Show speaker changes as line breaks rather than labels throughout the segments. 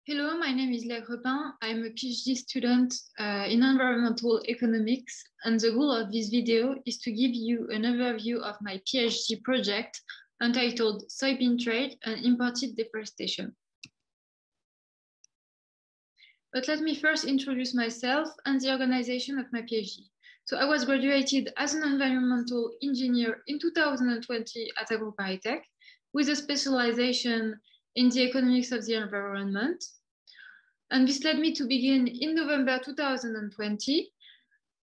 Hello, my name is Léa Repin. I'm a PhD student in environmental economics, and the goal of this video is to give you an overview of my PhD project entitled Soybean Trade and Imported Deforestation. But let me first introduce myself and the organization of my PhD. So I was graduated as an environmental engineer in 2020 at AgroParisTech with a specialization in the economics of the environment. And this led me to begin in November 2020,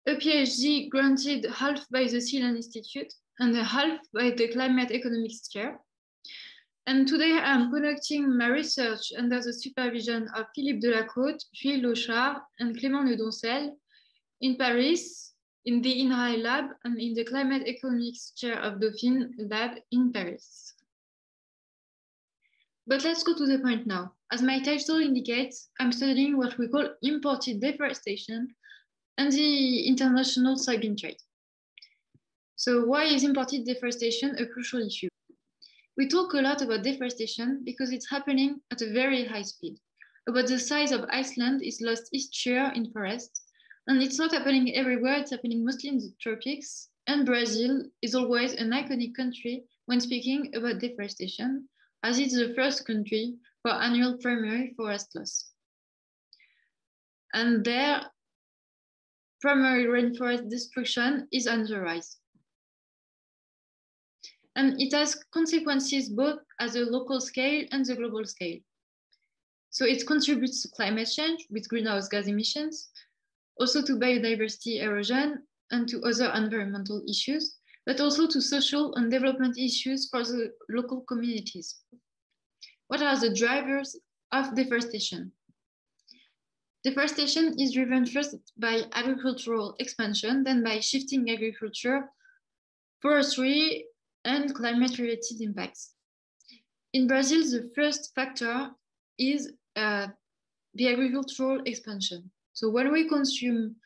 a PhD granted half by the Ceylon Institute and half by the Climate Economics Chair. And today I'm conducting my research under the supervision of Philippe Delacote, Jules Lochard, and Clément Ledoncel in Paris, in the INRAE lab, and in the Climate Economics Chair of Dauphine lab in Paris. But let's go to the point now. As my title indicates, I'm studying what we call imported deforestation and the international soybean trade. So why is imported deforestation a crucial issue? We talk a lot about deforestation because it's happening at a very high speed. About the size of Iceland is lost each year in forest, and it's not happening everywhere, it's happening mostly in the tropics, and Brazil is always an iconic country when speaking about deforestation, as it's the first country for annual primary forest loss. And their primary rainforest destruction is on the rise. And it has consequences both at the local scale and the global scale. So it contributes to climate change with greenhouse gas emissions, also to biodiversity erosion and to other environmental issues, but also to social and development issues for the local communities. What are the drivers of deforestation? Deforestation is driven first by agricultural expansion, then by shifting agriculture, forestry, and climate-related impacts. In Brazil, the first factor is the agricultural expansion. So when we consume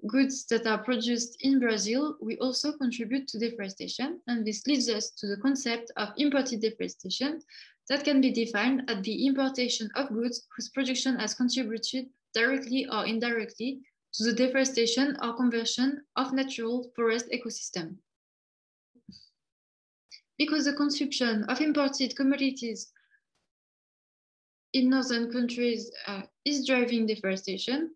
goods that are produced in Brazil, we also contribute to deforestation. And this leads us to the concept of imported deforestation that can be defined as the importation of goods whose production has contributed directly or indirectly to the deforestation or conversion of natural forest ecosystem. Because the consumption of imported commodities in northern countries is driving deforestation,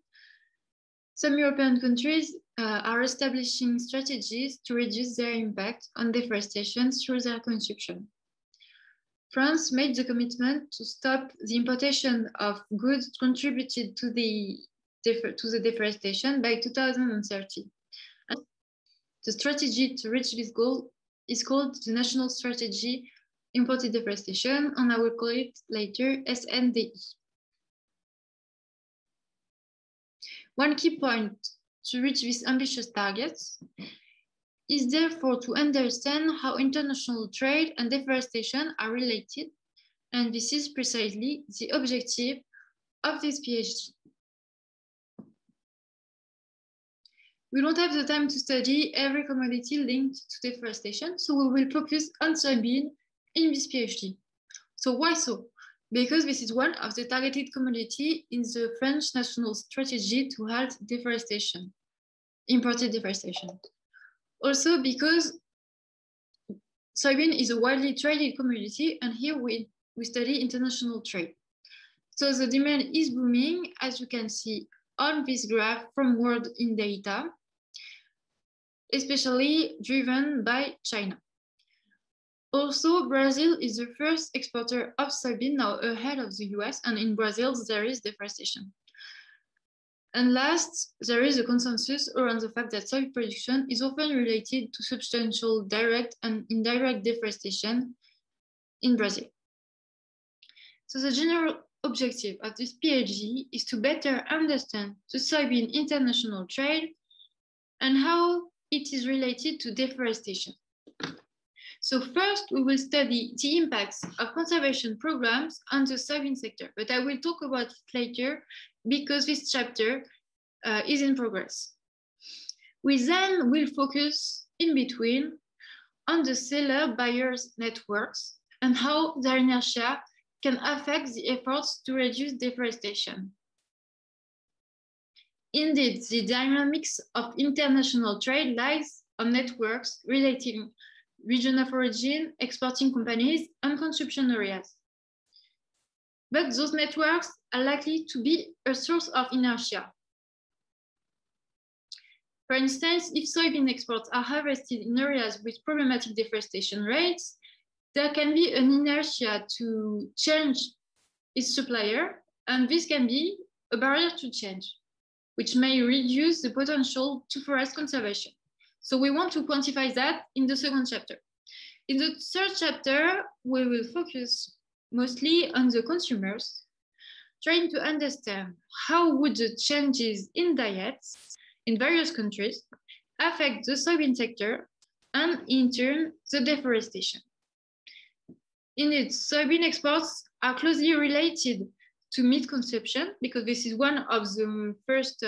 some European countries are establishing strategies to reduce their impact on deforestation through their consumption. France made the commitment to stop the importation of goods contributed to the deforestation by 2030. And the strategy to reach this goal is called the National Strategy Imported Deforestation, and I will call it later SNDI. One key point to reach these ambitious targets is therefore to understand how international trade and deforestation are related, and this is precisely the objective of this PhD. We don't have the time to study every commodity linked to deforestation, so we will focus on soybean in this PhD. So why so? Because this is one of the targeted commodities in the French national strategy to halt deforestation, imported deforestation. Also because soybean is a widely traded commodity, and here we study international trade. So the demand is booming, as you can see on this graph from World in Data, especially driven by China. Also, Brazil is the first exporter of soybean, now ahead of the US, and in Brazil there is deforestation. And last, there is a consensus around the fact that soy production is often related to substantial direct and indirect deforestation in Brazil. So the general objective of this PhD is to better understand the soybean international trade and how it is related to deforestation. So first, we will study the impacts of conservation programs on the soybean sector, but I will talk about it later because this chapter is in progress. We then will focus in between on the seller-buyers networks and how their inertia can affect the efforts to reduce deforestation. Indeed, the dynamics of international trade lies on networks relating region of origin, exporting companies, and consumption areas. But those networks are likely to be a source of inertia. For instance, if soybean exports are harvested in areas with problematic deforestation rates, there can be an inertia to change its supplier, and this can be a barrier to change, which may reduce the potential to forest conservation. So we want to quantify that in the second chapter. In the third chapter, we will focus mostly on the consumers, trying to understand how would the changes in diets in various countries affect the soybean sector and in turn the deforestation. Indeed, soybean exports are closely related to meat consumption because this is one of the first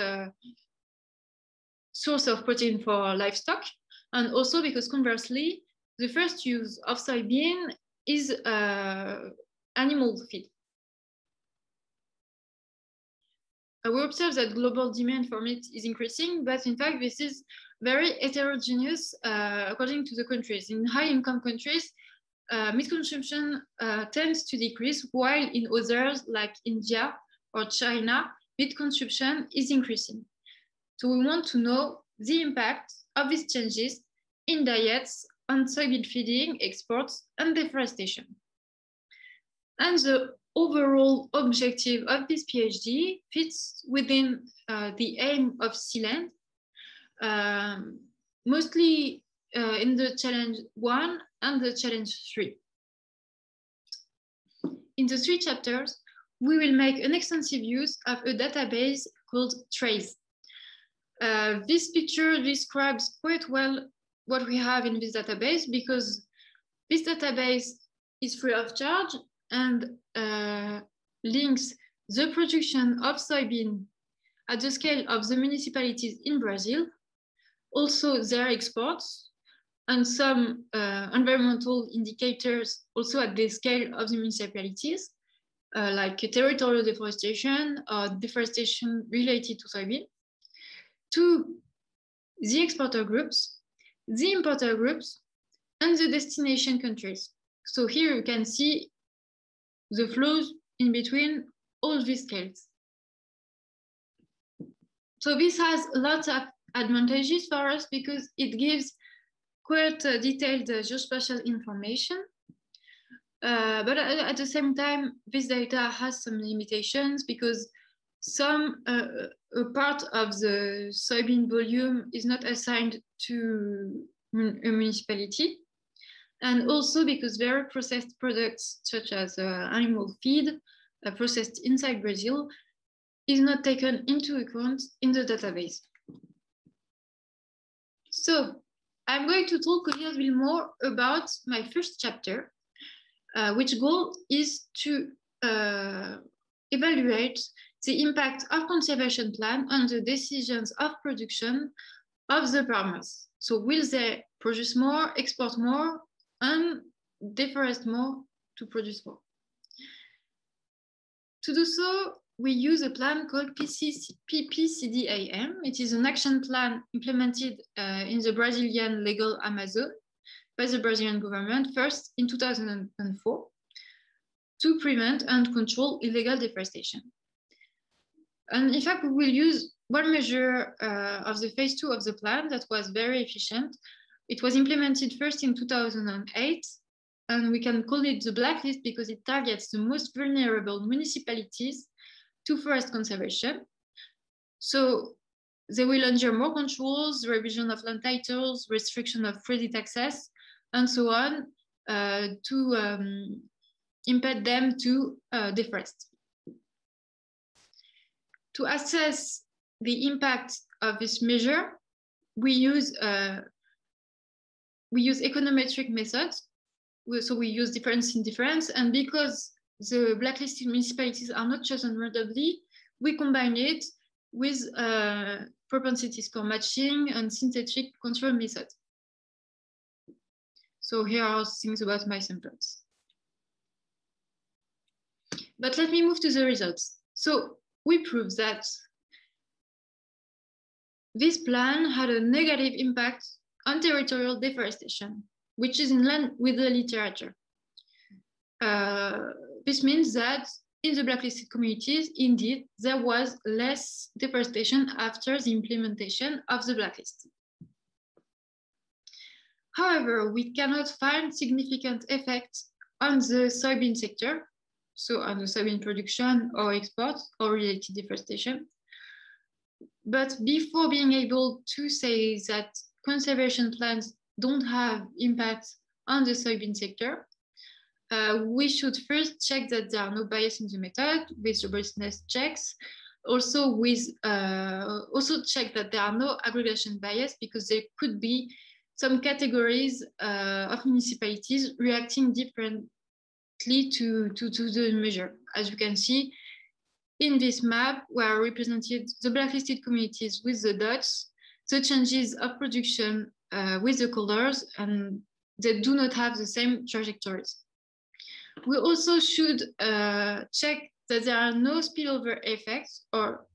source of protein for livestock, and also because conversely, the first use of soybean is animal feed. We observe that global demand for meat is increasing, but in fact, this is very heterogeneous according to the countries. In high-income countries, meat consumption tends to decrease, while in others, like India or China, meat consumption is increasing. So we want to know the impact of these changes in diets on soybean feeding, exports, and deforestation. And the overall objective of this PhD fits within the aim of Sealand, mostly in the challenge 1 and the challenge 3. In the 3 chapters, we will make an extensive use of a database called TRACE. This picture describes quite well what we have in this database, because this database is free of charge and links the production of soybean at the scale of the municipalities in Brazil, also their exports, and some environmental indicators also at the scale of the municipalities, like territorial deforestation or deforestation related to soybean, to the exporter groups, the importer groups, and the destination countries. So here you can see the flows in between all these scales. So this has lots of advantages for us because it gives quite detailed geospatial information. But at the same time, this data has some limitations because some a part of the soybean volume is not assigned to a municipality. And also because very processed products such as animal feed processed inside Brazil is not taken into account in the database. So I'm going to talk a little bit more about my first chapter, which goal is to evaluate the impact of conservation plan on the decisions of production of the farmers. So will they produce more, export more, and deforest more to produce more? To do so, we use a plan called PPCDAM. It is an action plan implemented in the Brazilian legal Amazon by the Brazilian government, first in 2004, to prevent and control illegal deforestation. And in fact, we will use one measure of the phase 2 of the plan that was very efficient. It was implemented first in 2008, and we can call it the blacklist because it targets the most vulnerable municipalities to forest conservation. So they will endure more controls, revision of land titles, restriction of credit access, and so on to impede them to deforest. To assess the impact of this measure, we use econometric methods. So we use difference in difference, and because the blacklisted municipalities are not chosen randomly, we combine it with propensity score matching and synthetic control methods. So here are things about my samples. But let me move to the results. So we proved that this plan had a negative impact on territorial deforestation, which is in line with the literature. This means that in the blacklisted communities, indeed, there was less deforestation after the implementation of the blacklist. However, we cannot find significant effects on the soybean sector, so on the soybean production or export or related deforestation. But before being able to say that conservation plans don't have impact on the soybean sector, we should first check that there are no bias in the method with robustness checks. Also check that there are no aggregation bias, because there could be some categories of municipalities reacting differently to the measure. As you can see in this map, where represented the blacklisted communities with the dots, the changes of production with the colors, and they do not have the same trajectories. We also should check that there are no spillover effects, or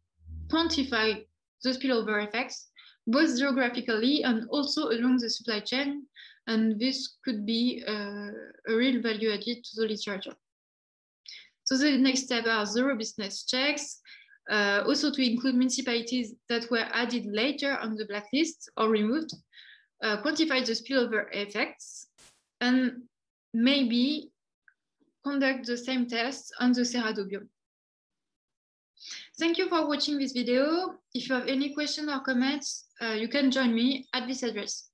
quantify the spillover effects, both geographically and also along the supply chain. And this could be a real value added to the literature. So the next step are the robustness checks, also to include municipalities that were added later on the blacklist or removed, quantify the spillover effects, and maybe conduct the same tests on the Cerrado biome. Thank you for watching this video. If you have any questions or comments, you can join me at this address.